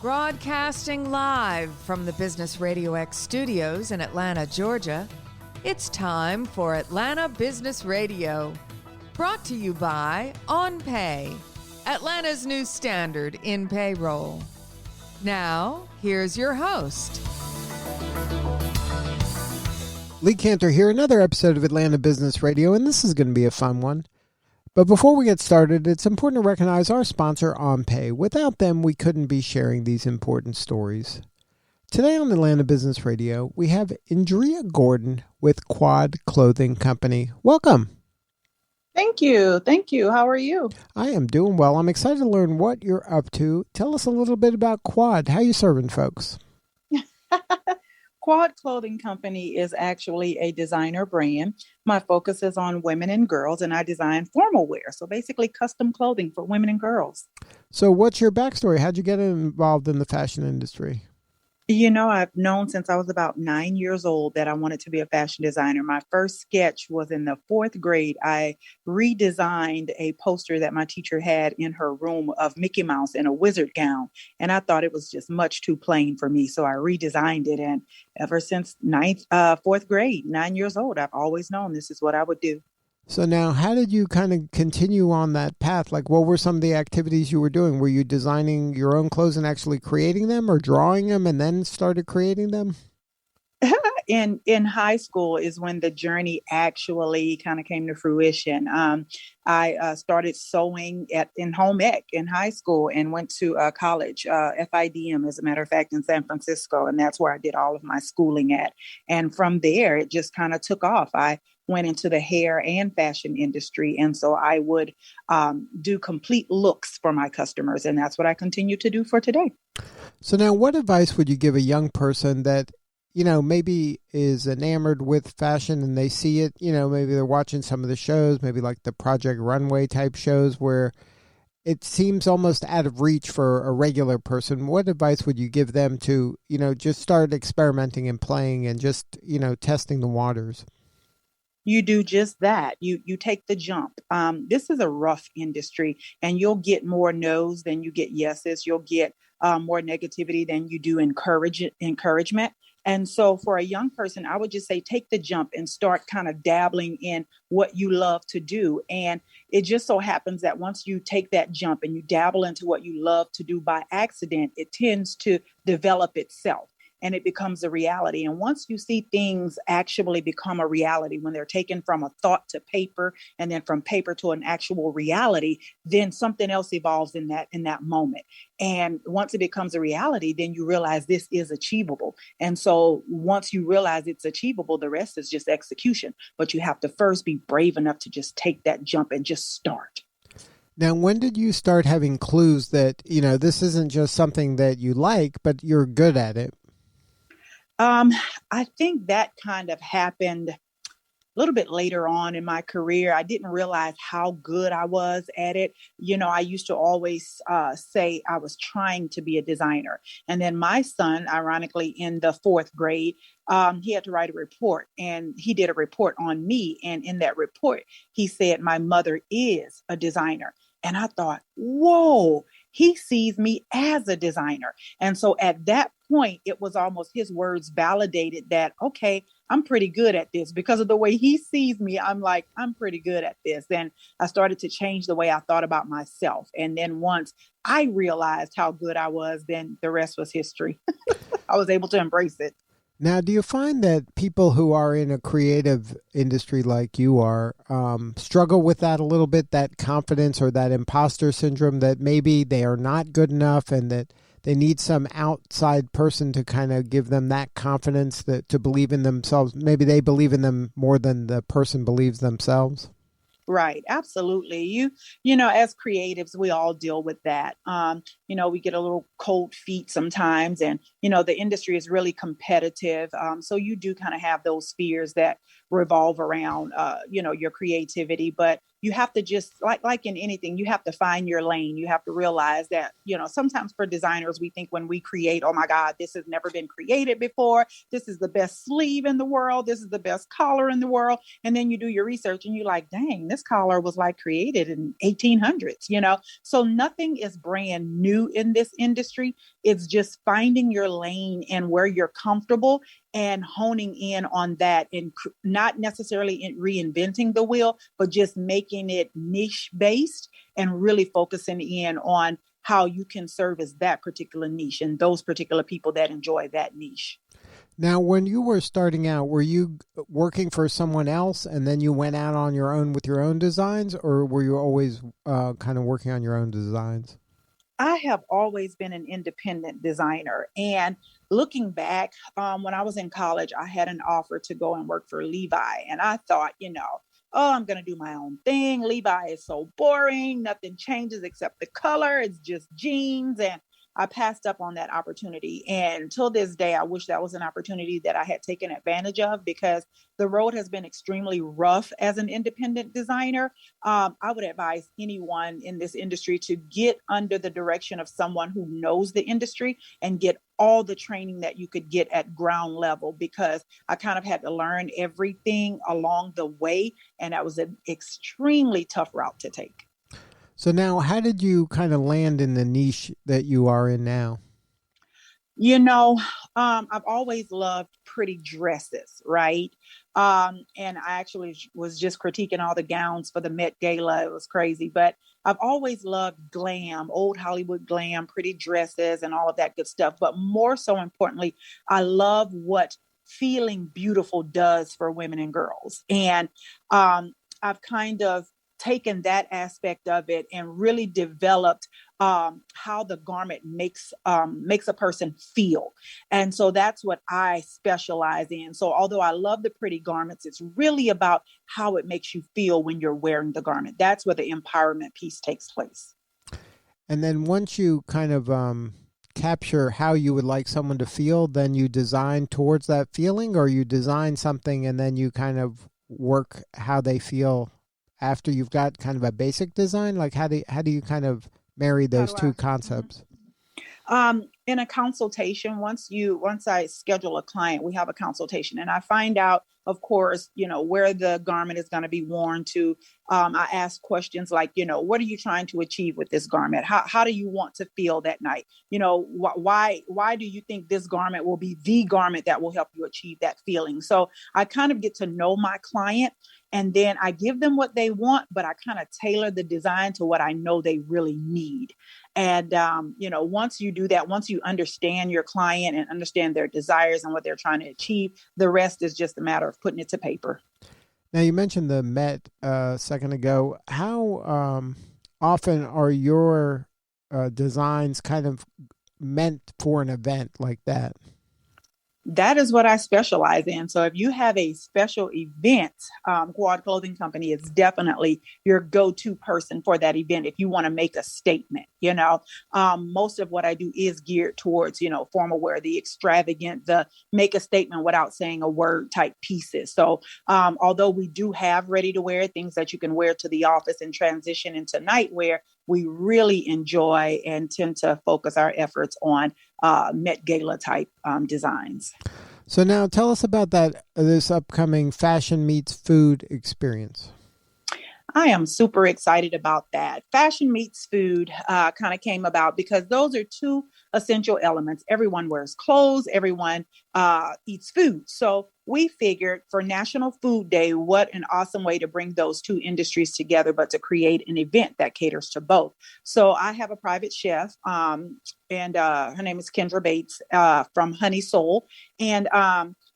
Broadcasting live from the Business RadioX studios in Atlanta, Georgia, it's time for Atlanta Business Radio. Brought to you by OnPay, Atlanta's new standard in payroll. Now, here's your host. Lee Cantor here, another episode of Atlanta Business Radio, and this is going to be a fun one. But before we get started, it's important to recognize our sponsor, OnPay. Without them, we couldn't be sharing these important stories. Today on Atlanta Business Radio, we have Indrea Gordon with Quad Clothing Company. Welcome. Thank you. Thank you. How are you? I am doing well. I'm excited to learn what you're up to. Tell us a little bit about Quad. How are you serving folks? Quad Clothing Company is actually a designer brand. My focus is on women and girls, and I design formal wear. So basically custom clothing for women and girls. So what's your backstory? How'd you get involved in the fashion industry? You know, I've known since I was about 9 years old that I wanted to be a fashion designer. My first sketch was in the fourth grade. I redesigned a poster that my teacher had in her room of Mickey Mouse in a wizard gown. And I thought it was just much too plain for me. So I redesigned it. And ever since fourth grade, 9 years old, I've always known this is what I would do. So now, how did you kind of continue on that path? Like, what were some of the activities you were doing? Were you designing your own clothes and actually creating them, or drawing them and then started creating them? In high school is when the journey actually kind of came to fruition. I started sewing in home ec in high school and went to college, FIDM, as a matter of fact, in San Francisco. And that's where I did all of my schooling at. And from there, it just kind of took off. I went into the hair and fashion industry. And so I would do complete looks for my customers. And that's what I continue to do for today. So now, what advice would you give a young person that, you know, maybe is enamored with fashion and they see it, you know, maybe they're watching some of the shows, maybe like the Project Runway type shows where it seems almost out of reach for a regular person? What advice would you give them to, you know, just start experimenting and playing and just, you know, testing the waters? You do just that. You take the jump. This is a rough industry, and you'll get more no's than you get yeses. You'll get more negativity than you do encouragement. And so for a young person, I would just say, take the jump and start kind of dabbling in what you love to do. And it just so happens that once you take that jump and you dabble into what you love to do by accident, it tends to develop itself. And it becomes a reality. And once you see things actually become a reality, when they're taken from a thought to paper and then from paper to an actual reality, then something else evolves in that moment. And once it becomes a reality, then you realize this is achievable. And so once you realize it's achievable, the rest is just execution. But you have to first be brave enough to just take that jump and just start. Now, when did you start having clues that, you know, this isn't just something that you like, but you're good at it? I think that kind of happened a little bit later on in my career. I didn't realize how good I was at it. You know, I used to always say I was trying to be a designer. And then my son, ironically, in the fourth grade, he had to write a report, and he did a report on me. And in that report, he said, my mother is a designer. And I thought, whoa, he sees me as a designer. And so at that point, it was almost his words validated that, okay, I'm pretty good at this. Because of the way he sees me, I'm like, I'm pretty good at this. And I started to change the way I thought about myself. And then once I realized how good I was, then the rest was history. I was able to embrace it. Now, do you find that people who are in a creative industry like you are struggle with that a little bit, that confidence or that imposter syndrome, that maybe they are not good enough and that they need some outside person to kind of give them that confidence to believe in themselves? Maybe they believe in them more than the person believes themselves? Right. Absolutely. You know, as creatives, we all deal with that. You know, we get a little cold feet sometimes, and, you know, the industry is really competitive. So you do kind of have those fears that revolve around, you know, your creativity. But you have to just like in anything, you have to find your lane. You have to realize that, sometimes for designers, we think when we create, oh my God, this has never been created before. This is the best sleeve in the world. This is the best collar in the world. And then you do your research and you're like, dang, this collar was like created in 1800s. So nothing is brand new in this industry. It's just finding your lane and where you're comfortable and honing in on that, and not necessarily reinventing the wheel, but just making it niche based and really focusing in on how you can service that particular niche and those particular people that enjoy that niche. Now, when you were starting out, were you working for someone else and then you went out on your own with your own designs, or were you always kind of working on your own designs? I have always been an independent designer. And looking back, when I was in college, I had an offer to go and work for Levi. And I thought, oh, I'm going to do my own thing. Levi is so boring. Nothing changes except the color. It's just jeans. And I passed up on that opportunity. And till this day, I wish that was an opportunity that I had taken advantage of, because the road has been extremely rough as an independent designer. I would advise anyone in this industry to get under the direction of someone who knows the industry and get all the training that you could get at ground level, because I kind of had to learn everything along the way. And that was an extremely tough route to take. So now, how did you kind of land in the niche that you are in now? I've always loved pretty dresses, right? And I actually was just critiquing all the gowns for the Met Gala. It was crazy, but I've always loved glam, old Hollywood glam, pretty dresses and all of that good stuff. But more so importantly, I love what feeling beautiful does for women and girls. And I've kind of taken that aspect of it and really developed how the garment makes a person feel. And so that's what I specialize in. So although I love the pretty garments, it's really about how it makes you feel when you're wearing the garment. That's where the empowerment piece takes place. And then once you kind of capture how you would like someone to feel, then you design towards that feeling, or you design something and then you kind of work how they feel after you've got kind of a basic design? Like how do you kind of marry those two concepts? In a consultation, once I schedule a client, we have a consultation and I find out, of course, where the garment is going to be worn to. I ask questions like, what are you trying to achieve with this garment? How do you want to feel that night? Why do you think this garment will be the garment that will help you achieve that feeling? So I kind of get to know my client, and then I give them what they want, but I kind of tailor the design to what I know they really need. And, once you do that, once you understand your client and understand their desires and what they're trying to achieve, the rest is just a matter of putting it to paper. Now, you mentioned the Met a second ago. How often are your designs kind of meant for an event like that? That is what I specialize in. So if you have a special event, Quad Clothing Company is definitely your go-to person for that event. If you want to make a statement, most of what I do is geared towards, formal wear, the extravagant, the make a statement without saying a word type pieces. So although we do have ready to wear things that you can wear to the office and transition into nightwear, we really enjoy and tend to focus our efforts on Met Gala type designs. So now tell us about this upcoming Fashion Meets Food experience. I am super excited about that. Fashion Meets Food kind of came about because those are two essential elements. Everyone wears clothes, everyone eats food. So we figured for National Food Day, what an awesome way to bring those two industries together, but to create an event that caters to both. So I have a private chef, and her name is Kendra Bates from Honey Soul. And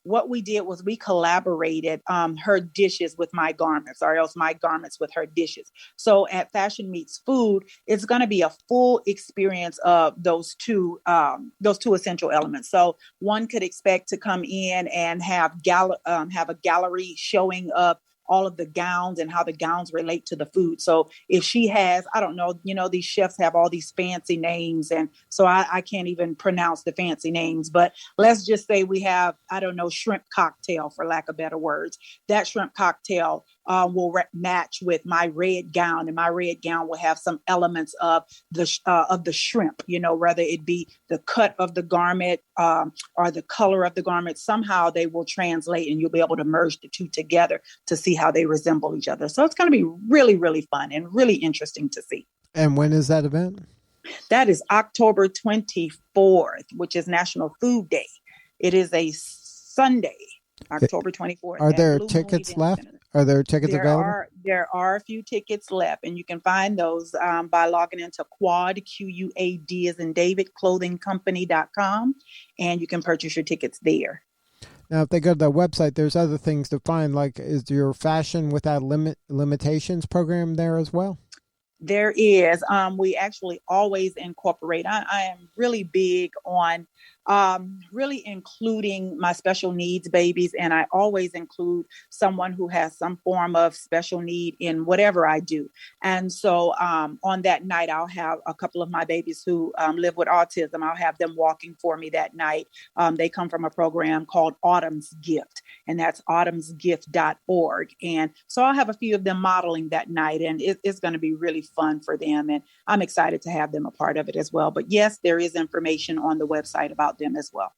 what we did was we collaborated her dishes with my garments, or else my garments with her dishes. So at Fashion Meets Food, it's going to be a full experience of those two essential elements. So one could expect to come in and have a gallery showing up all of the gowns and how the gowns relate to the food. So if she has, I don't know, these chefs have all these fancy names. And so I can't even pronounce the fancy names, but let's just say we have, I don't know, shrimp cocktail, for lack of better words. That shrimp cocktail will match with my red gown, and my red gown will have some elements of the shrimp, whether it be the cut of the garment or the color of the garment. Somehow they will translate, and you'll be able to merge the two together to see how they resemble each other. So it's going to be really, really fun and really interesting to see. And when is that event? That is October 24th, which is National Food Day. It is a Sunday, October 24th. Are there tickets left? Are there tickets available? There are a few tickets left, and you can find those by logging into Quad, QUAD as in David, clothingcompany.com, and you can purchase your tickets there. Now, if they go to the website, there's other things to find, like is your Fashion Without Limitations program there as well? There is. We actually always incorporate. I am really big on really including my special needs babies. And I always include someone who has some form of special need in whatever I do. And so on that night, I'll have a couple of my babies who live with autism. I'll have them walking for me that night. They come from a program called Autumn's Gift, and that's autumnsgift.org. And so I'll have a few of them modeling that night, and it's going to be really fun for them. And I'm excited to have them a part of it as well. But yes, there is information on the website about them as well.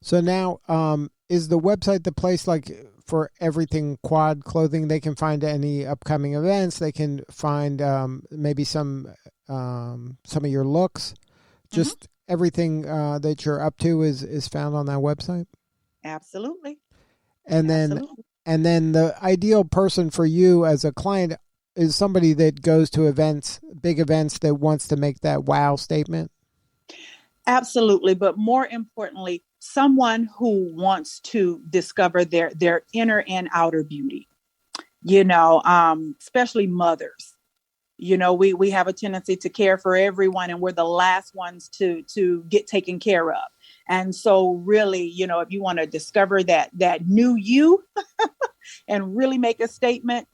So now, is the website the place like for everything Quad Clothing? They can find any upcoming events. They can find maybe some of your looks. Just everything that you're up to is found on that website. Absolutely. And then the ideal person for you as a client is somebody that goes to events, big events, that wants to make that wow statement. Absolutely. But more importantly, someone who wants to discover their inner and outer beauty, especially mothers. We have a tendency to care for everyone, and we're the last ones to get taken care of. And so really, if you want to discover that new you and really make a statement,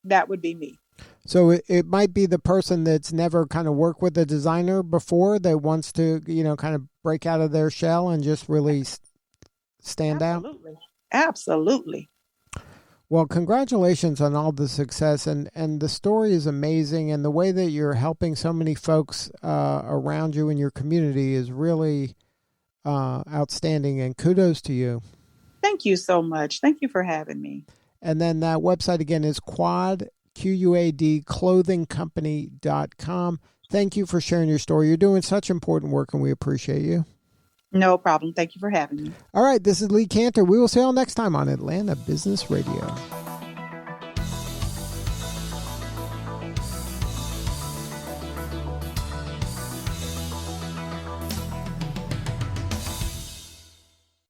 that would be me. So it might be the person that's never kind of worked with a designer before that wants to, kind of break out of their shell and just really stand out. Absolutely. Well, congratulations on all the success, and the story is amazing, and the way that you're helping so many folks around you in your community is really outstanding, and kudos to you. Thank you so much. Thank you for having me. And then that website again is Quad, QUAD, clothingcompany.com. Thank you for sharing your story. You're doing such important work, and we appreciate you. No problem. Thank you for having me. All right, this is Lee Cantor. We will see you all next time on Atlanta Business Radio.